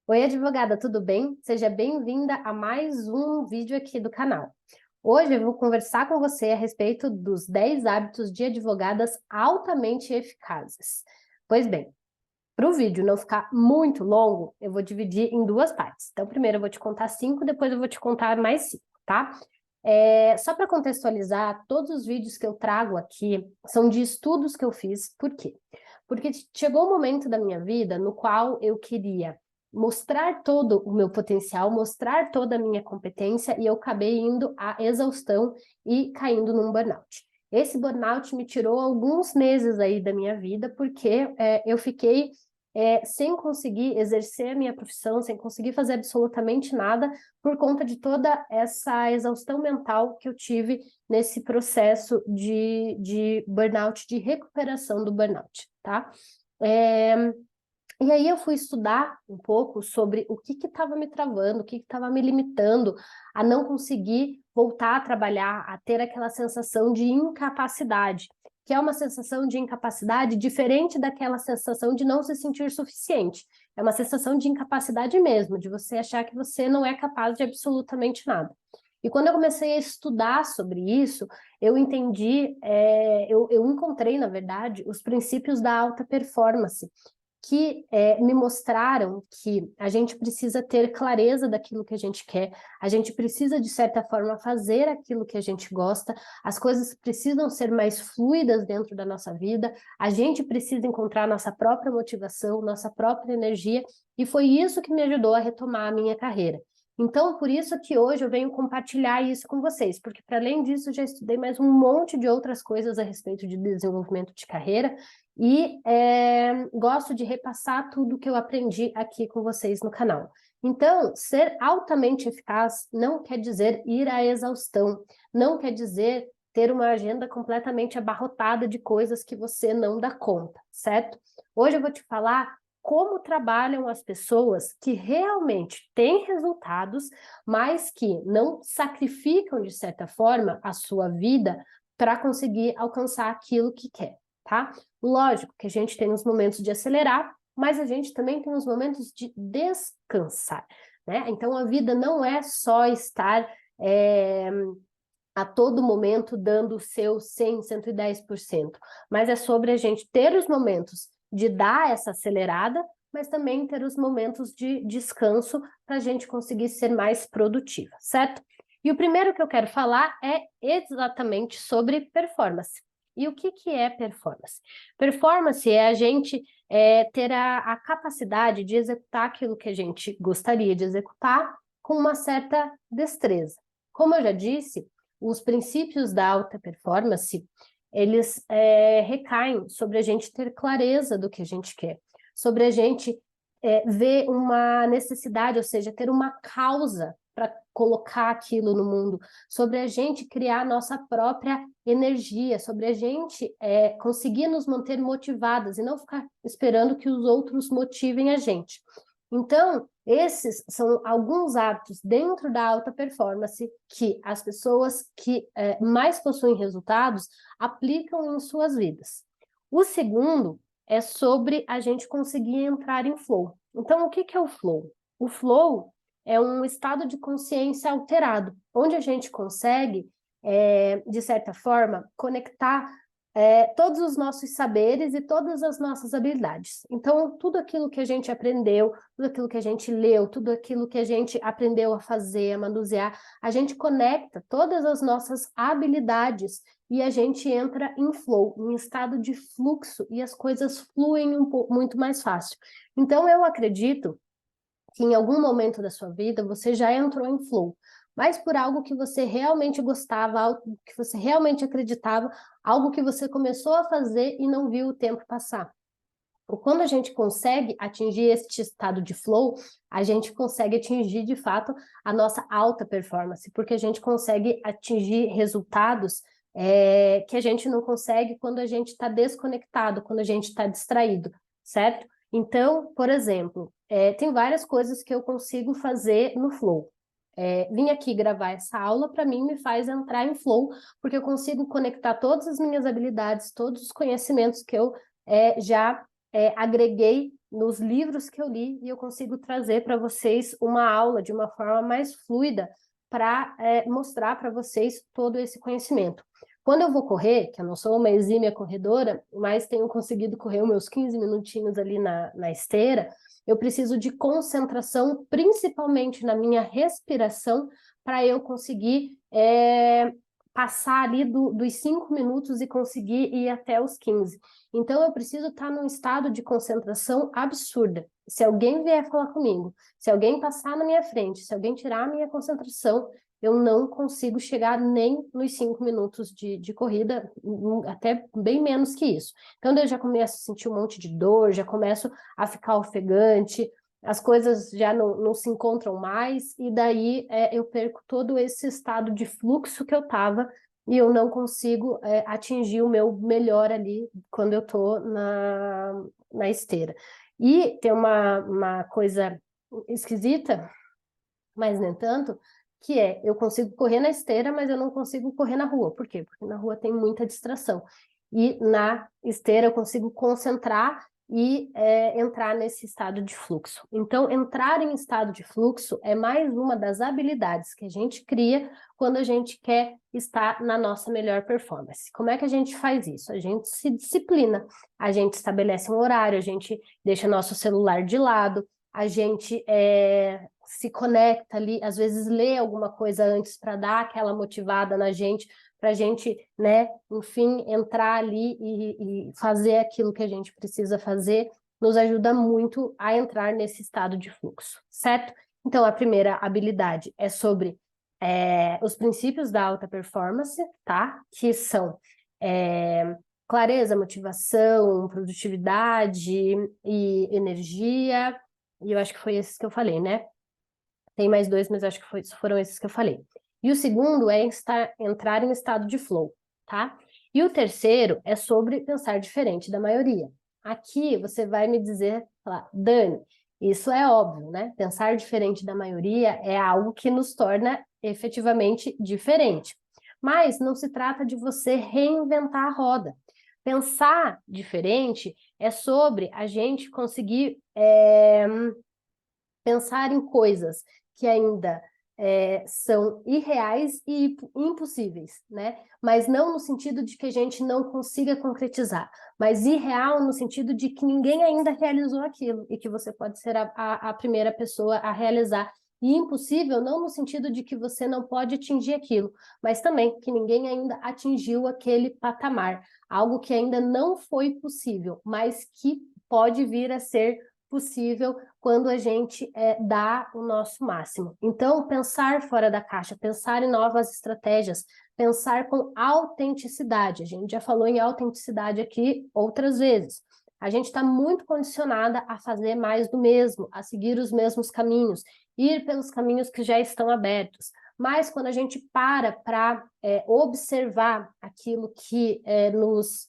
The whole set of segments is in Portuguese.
Oi, advogada, tudo bem? Seja bem-vinda a mais um vídeo aqui do canal. Hoje eu vou conversar com você a respeito dos 10 hábitos de advogadas altamente eficazes. Pois bem, para o vídeo não ficar muito longo, eu vou dividir em duas partes. Então, primeiro eu vou te contar 5, depois eu vou te contar mais 5, tá? Só para contextualizar, todos os vídeos que eu trago aqui são de estudos que eu fiz. Por quê? Porque chegou um momento da minha vida no qual eu queria mostrar todo o meu potencial, mostrar toda a minha competência, e eu acabei indo à exaustão e caindo num burnout. Esse burnout me tirou alguns meses aí da minha vida, porque eu fiquei sem conseguir exercer a minha profissão, sem conseguir fazer absolutamente nada, por conta de toda essa exaustão mental que eu tive nesse processo de burnout, de recuperação do burnout, tá? E aí eu fui estudar um pouco sobre o que estava me travando, o que estava me limitando a não conseguir voltar a trabalhar, a ter aquela sensação de incapacidade, que é uma sensação de incapacidade diferente daquela sensação de não se sentir suficiente. É uma sensação de incapacidade mesmo, de você achar que você não é capaz de absolutamente nada. E quando eu comecei a estudar sobre isso, eu entendi, eu encontrei, na verdade, os princípios da alta performance, que me mostraram que a gente precisa ter clareza daquilo que a gente quer, a gente precisa, de certa forma, fazer aquilo que a gente gosta, as coisas precisam ser mais fluidas dentro da nossa vida, a gente precisa encontrar nossa própria motivação, nossa própria energia, e foi isso que me ajudou a retomar a minha carreira. Então, por isso que hoje eu venho compartilhar isso com vocês, porque para além disso, eu já estudei mais um monte de outras coisas a respeito de desenvolvimento de carreira, e gosto de repassar tudo que eu aprendi aqui com vocês no canal. Então, ser altamente eficaz não quer dizer ir à exaustão, não quer dizer ter uma agenda completamente abarrotada de coisas que você não dá conta, certo? Hoje eu vou te falar como trabalham as pessoas que realmente têm resultados, mas que não sacrificam, de certa forma, a sua vida para conseguir alcançar aquilo que quer, tá? Lógico que a gente tem os momentos de acelerar, mas a gente também tem os momentos de descansar, né? Então, a vida não é só estar a todo momento dando o seu 100, 110%, mas é sobre a gente ter os momentos de dar essa acelerada, mas também ter os momentos de descanso para a gente conseguir ser mais produtiva, certo? E o primeiro que eu quero falar é exatamente sobre performance. E o que é performance? Performance é a gente ter a capacidade de executar aquilo que a gente gostaria de executar com uma certa destreza. Como eu já disse, os princípios da alta performance, eles recaem sobre a gente ter clareza do que a gente quer, sobre a gente ver uma necessidade, ou seja, ter uma causa para colocar aquilo no mundo, sobre a gente criar nossa própria energia, sobre a gente conseguir nos manter motivadas e não ficar esperando que os outros motivem a gente. Então, esses são alguns hábitos dentro da alta performance que as pessoas que mais possuem resultados aplicam em suas vidas. O segundo é sobre a gente conseguir entrar em flow. Então, o que é o flow? O flow é um estado de consciência alterado, onde a gente consegue, de certa forma, conectar todos os nossos saberes e todas as nossas habilidades. Então, tudo aquilo que a gente aprendeu, tudo aquilo que a gente leu, tudo aquilo que a gente aprendeu a fazer, a manusear, a gente conecta todas as nossas habilidades e a gente entra em flow, em estado de fluxo, e as coisas fluem muito mais fácil. Então, eu acredito que em algum momento da sua vida você já entrou em flow, mas por algo que você realmente gostava, algo que você realmente acreditava, algo que você começou a fazer e não viu o tempo passar. Ou quando a gente consegue atingir este estado de flow, a gente consegue atingir de fato a nossa alta performance, porque a gente consegue atingir resultados que a gente não consegue quando a gente está desconectado, quando a gente está distraído, certo? Então, por exemplo, tem várias coisas que eu consigo fazer no flow. Vim aqui gravar essa aula, para mim, me faz entrar em flow, porque eu consigo conectar todas as minhas habilidades, todos os conhecimentos que eu já agreguei nos livros que eu li, e eu consigo trazer para vocês uma aula de uma forma mais fluida para mostrar para vocês todo esse conhecimento. Quando eu vou correr, que eu não sou uma exímia corredora, mas tenho conseguido correr os meus 15 minutinhos ali na esteira, eu preciso de concentração, principalmente na minha respiração, para eu conseguir passar ali dos 5 minutos e conseguir ir até os 15. Então, eu preciso estar num estado de concentração absurda. Se alguém vier falar comigo, se alguém passar na minha frente, se alguém tirar a minha concentração, eu não consigo chegar nem nos 5 minutos de corrida, até bem menos que isso. Então, eu já começo a sentir um monte de dor, já começo a ficar ofegante, as coisas já não se encontram mais, e daí eu perco todo esse estado de fluxo que eu estava, e eu não consigo atingir o meu melhor ali quando eu estou na esteira. E tem uma coisa esquisita, mas nem tanto, que eu consigo correr na esteira, mas eu não consigo correr na rua. Por quê? Porque na rua tem muita distração. E na esteira eu consigo concentrar e entrar nesse estado de fluxo. Então, entrar em estado de fluxo é mais uma das habilidades que a gente cria quando a gente quer estar na nossa melhor performance. Como é que a gente faz isso? A gente se disciplina, a gente estabelece um horário, a gente deixa nosso celular de lado, a gente se conecta ali, às vezes lê alguma coisa antes para dar aquela motivada na gente, para a gente, né, enfim, entrar ali e fazer aquilo que a gente precisa fazer, nos ajuda muito a entrar nesse estado de fluxo, certo? Então, a primeira habilidade é sobre os princípios da alta performance, tá? Que são clareza, motivação, produtividade e energia, e eu acho que foi esses que eu falei, né? Tem mais dois, mas acho que foram esses que eu falei. E o segundo é entrar em estado de flow, tá? E o terceiro é sobre pensar diferente da maioria. Aqui você vai me dizer, falar, Dani, isso é óbvio, né? Pensar diferente da maioria é algo que nos torna efetivamente diferente. Mas não se trata de você reinventar a roda. Pensar diferente é sobre a gente conseguir pensar em coisas que ainda são irreais e impossíveis, né? Mas não no sentido de que a gente não consiga concretizar, mas irreal no sentido de que ninguém ainda realizou aquilo e que você pode ser a primeira pessoa a realizar. E impossível não no sentido de que você não pode atingir aquilo, mas também que ninguém ainda atingiu aquele patamar, algo que ainda não foi possível, mas que pode vir a ser possível quando a gente dá o nosso máximo. Então, pensar fora da caixa, pensar em novas estratégias, pensar com autenticidade. A gente já falou em autenticidade aqui outras vezes. A gente está muito condicionada a fazer mais do mesmo, a seguir os mesmos caminhos, ir pelos caminhos que já estão abertos. Mas quando a gente para observar aquilo que nos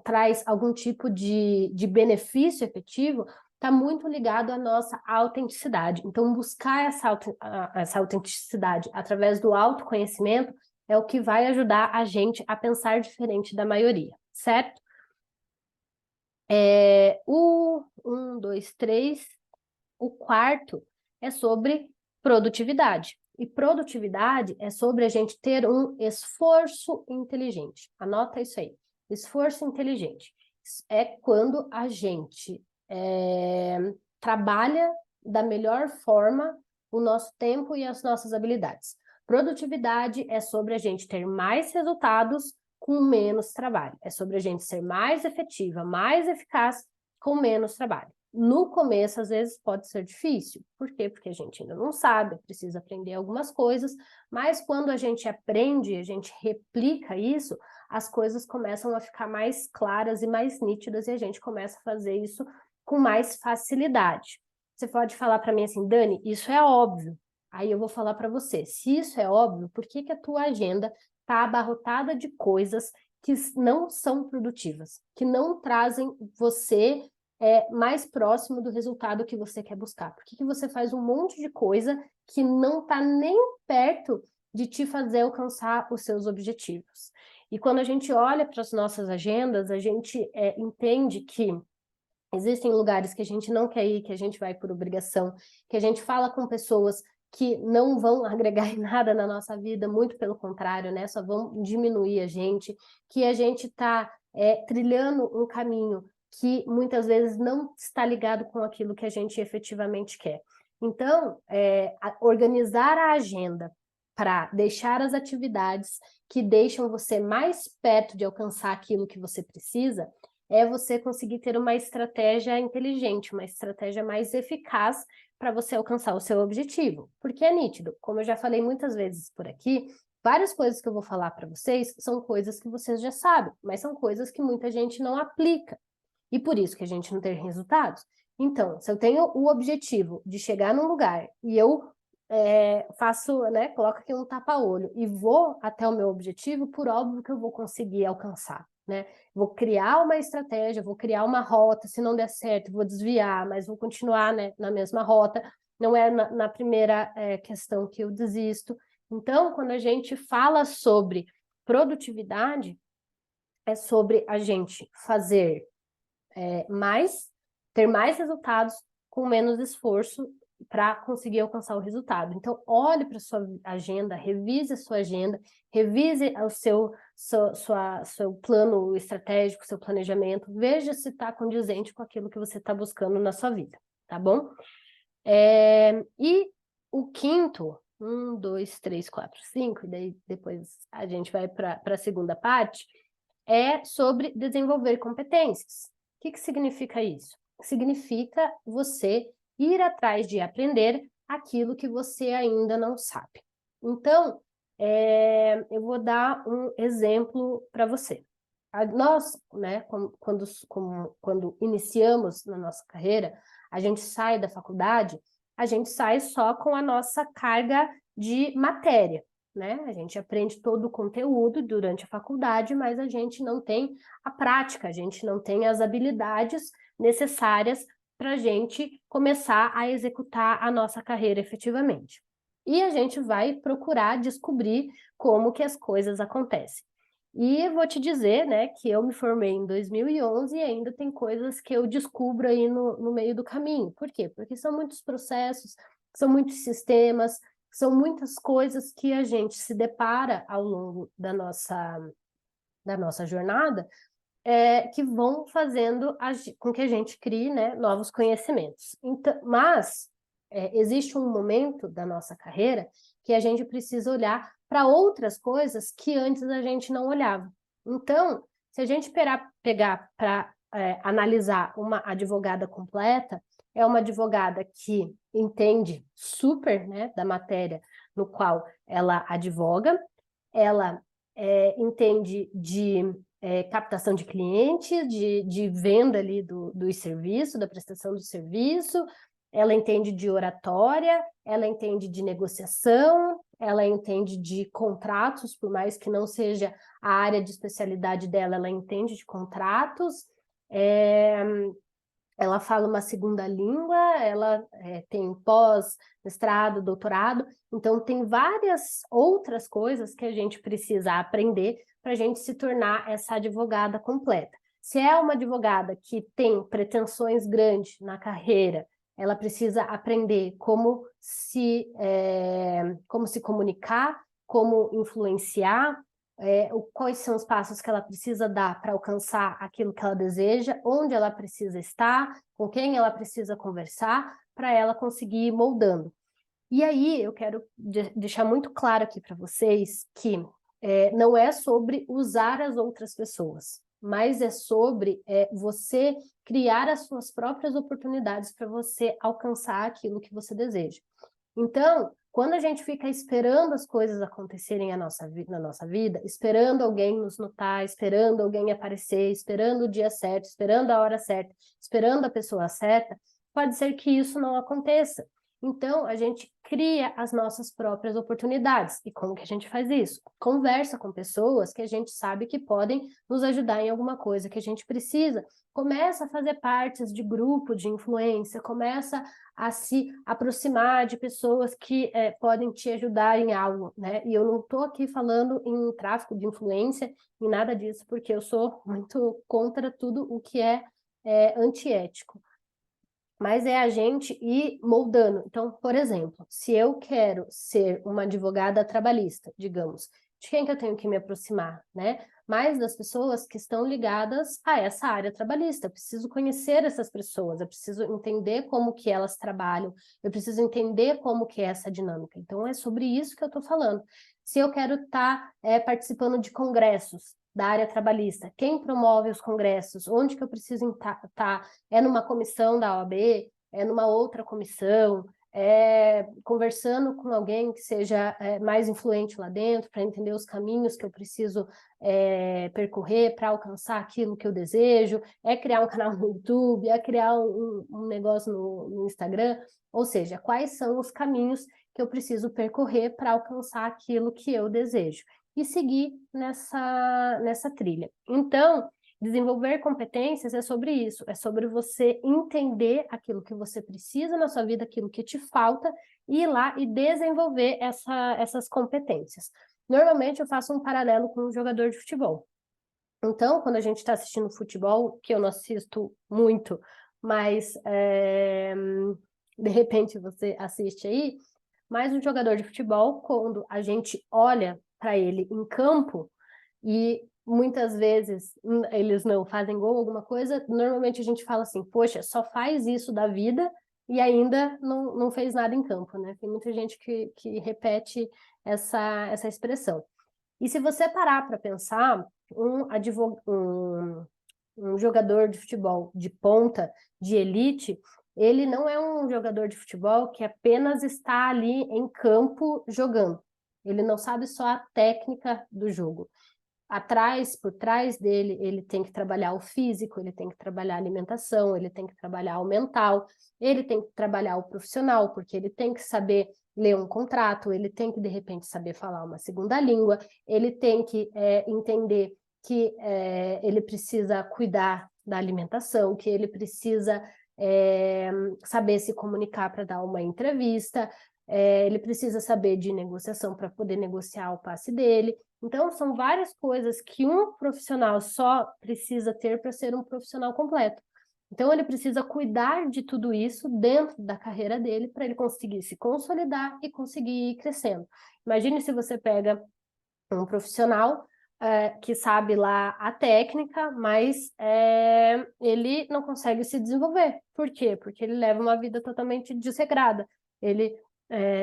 traz algum tipo de benefício efetivo, está muito ligado à nossa autenticidade. Então, buscar essa autenticidade através do autoconhecimento é o que vai ajudar a gente a pensar diferente da maioria, certo? O quarto é sobre produtividade. E produtividade é sobre a gente ter um esforço inteligente. Anota isso aí. Esforço inteligente. É quando a gente trabalha da melhor forma o nosso tempo e as nossas habilidades. Produtividade é sobre a gente ter mais resultados com menos trabalho. É sobre a gente ser mais efetiva, mais eficaz com menos trabalho. No começo, às vezes, pode ser difícil. Por quê? Porque a gente ainda não sabe, precisa aprender algumas coisas, mas quando a gente aprende, a gente replica isso, as coisas começam a ficar mais claras e mais nítidas e a gente começa a fazer isso com mais facilidade. Você pode falar para mim assim, Dani, isso é óbvio. Aí eu vou falar para você, se isso é óbvio, por que que a tua agenda está abarrotada de coisas que não são produtivas, que não trazem você mais próximo do resultado que você quer buscar? Por que que você faz um monte de coisa que não está nem perto de te fazer alcançar os seus objetivos? E quando a gente olha para as nossas agendas, a gente entende que Existem lugares que a gente não quer ir, que a gente vai por obrigação, que a gente fala com pessoas que não vão agregar em nada na nossa vida, muito pelo contrário, né? Só vão diminuir a gente, que a gente está trilhando um caminho que muitas vezes não está ligado com aquilo que a gente efetivamente quer. Então, organizar a agenda para deixar as atividades que deixam você mais perto de alcançar aquilo que você precisa, é você conseguir ter uma estratégia inteligente, uma estratégia mais eficaz para você alcançar o seu objetivo. Porque é nítido, como eu já falei muitas vezes por aqui, várias coisas que eu vou falar para vocês são coisas que vocês já sabem, mas são coisas que muita gente não aplica. E por isso que a gente não tem resultados. Então, se eu tenho o objetivo de chegar num lugar e eu faço, né, coloco aqui um tapa-olho e vou até o meu objetivo, por óbvio que eu vou conseguir alcançar, né? Vou criar uma estratégia, vou criar uma rota, se não der certo, vou desviar, mas vou continuar, né, na mesma rota. Não é na primeira questão que eu desisto. Então, quando a gente fala sobre produtividade, é sobre a gente fazer ter mais resultados com menos esforço para conseguir alcançar o resultado. Então, olhe para a sua agenda, revise a sua agenda, revise o seu plano estratégico, seu planejamento, veja se está condizente com aquilo que você está buscando na sua vida, tá bom? E o quinto, 1, 2, 3, 4, 5, e daí depois a gente vai para a segunda parte, é sobre desenvolver competências. O que significa isso? Significa você ir atrás de aprender aquilo que você ainda não sabe. Então, eu vou dar um exemplo para você. Nós, né, quando iniciamos na nossa carreira, a gente sai da faculdade, a gente sai só com a nossa carga de matéria, né? A gente aprende todo o conteúdo durante a faculdade, mas a gente não tem a prática, a gente não tem as habilidades necessárias para a gente começar a executar a nossa carreira efetivamente. E a gente vai procurar descobrir como que as coisas acontecem. E vou te dizer, né, que eu me formei em 2011 e ainda tem coisas que eu descubro aí no meio do caminho. Por quê? Porque são muitos processos, são muitos sistemas, são muitas coisas que a gente se depara ao longo da nossa jornada, que vão fazendo com que a gente crie, né, novos conhecimentos. Então, mas existe um momento da nossa carreira que a gente precisa olhar para outras coisas que antes a gente não olhava. Então, se a gente pegar para analisar uma advogada completa, é uma advogada que entende super, né, da matéria no qual ela advoga, ela entende de captação de clientes, de venda ali do serviço, da prestação do serviço, ela entende de oratória, ela entende de negociação, ela entende de contratos, por mais que não seja a área de especialidade dela, ela entende de contratos, ela fala uma segunda língua, ela tem pós, mestrado, doutorado, então tem várias outras coisas que a gente precisa aprender para a gente se tornar essa advogada completa. Se é uma advogada que tem pretensões grandes na carreira, ela precisa aprender como se comunicar, como influenciar, quais são os passos que ela precisa dar para alcançar aquilo que ela deseja, onde ela precisa estar, com quem ela precisa conversar, para ela conseguir ir moldando. E aí eu quero deixar muito claro aqui para vocês que não é sobre usar as outras pessoas, mas é sobre você criar as suas próprias oportunidades para você alcançar aquilo que você deseja. Então, quando a gente fica esperando as coisas acontecerem na nossa vida, esperando alguém nos notar, esperando alguém aparecer, esperando o dia certo, esperando a hora certa, esperando a pessoa certa, pode ser que isso não aconteça. Então, a gente cria as nossas próprias oportunidades. E como que a gente faz isso? Conversa com pessoas que a gente sabe que podem nos ajudar em alguma coisa que a gente precisa. Começa a fazer partes de grupo de influência, começa a se aproximar de pessoas que podem te ajudar em algo, né? E eu não estou aqui falando em tráfico de influência, em nada disso, porque eu sou muito contra tudo o que é antiético. Mas é a gente ir moldando. Então, por exemplo, se eu quero ser uma advogada trabalhista, digamos, de quem que eu tenho que me aproximar, né? Mais das pessoas que estão ligadas a essa área trabalhista. Eu preciso conhecer essas pessoas, eu preciso entender como que elas trabalham, eu preciso entender como que é essa dinâmica. Então, é sobre isso que eu estou falando. Se eu quero estar participando de congressos da área trabalhista, quem promove os congressos, onde que eu preciso estar? É numa comissão da OAB? É numa outra comissão? Conversando com alguém que seja mais influente lá dentro, para entender os caminhos que eu preciso percorrer para alcançar aquilo que eu desejo, criar um canal no YouTube, criar um negócio no Instagram, ou seja, quais são os caminhos que eu preciso percorrer para alcançar aquilo que eu desejo e seguir nessa trilha. Então, desenvolver competências é sobre isso, é sobre você entender aquilo que você precisa na sua vida, aquilo que te falta, e ir lá e desenvolver essas competências. Normalmente eu faço um paralelo com um jogador de futebol. Então, quando a gente está assistindo futebol, que eu não assisto muito, mas de repente você assiste aí, mas um jogador de futebol, quando a gente olha para ele em campo, e muitas vezes eles não fazem gol, alguma coisa, normalmente a gente fala assim, poxa, só faz isso da vida e ainda não fez nada em campo, né? Tem muita gente que repete essa expressão. E se você parar para pensar, um jogador de futebol de ponta, de elite, ele não é um jogador de futebol que apenas está ali em campo jogando. Ele não sabe só a técnica do jogo. Por trás dele, ele tem que trabalhar o físico, ele tem que trabalhar a alimentação, ele tem que trabalhar o mental, ele tem que trabalhar o profissional, porque ele tem que saber ler um contrato, ele tem que, de repente, saber falar uma segunda língua, ele tem que entender que ele precisa cuidar da alimentação, que ele precisa saber se comunicar para dar uma entrevista, ele precisa saber de negociação para poder negociar o passe dele. Então, são várias coisas que um profissional só precisa ter para ser um profissional completo. Então, ele precisa cuidar de tudo isso dentro da carreira dele para ele conseguir se consolidar e conseguir ir crescendo. Imagine se você pega um profissional que sabe lá a técnica, mas ele não consegue se desenvolver. Por quê? Porque ele leva uma vida totalmente desregrada. Ele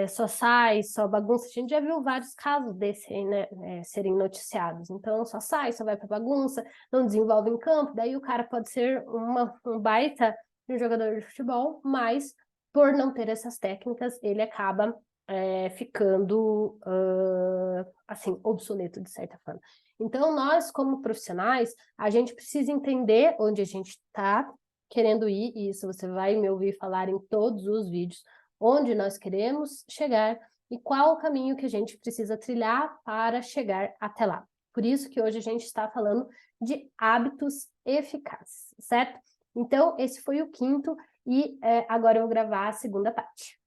só sai, só bagunça. A gente já viu vários casos desse, né, serem noticiados. Então, só sai, só vai para bagunça, não desenvolve em campo. Daí o cara pode ser um baita jogador de futebol, mas por não ter essas técnicas, ele acaba ficando assim, obsoleto de certa forma. Então, nós, como profissionais, a gente precisa entender onde a gente está querendo ir, e isso você vai me ouvir falar em todos os vídeos, onde nós queremos chegar e qual o caminho que a gente precisa trilhar para chegar até lá. Por isso que hoje a gente está falando de hábitos eficazes, certo? Então, esse foi o quinto e agora eu vou gravar a segunda parte.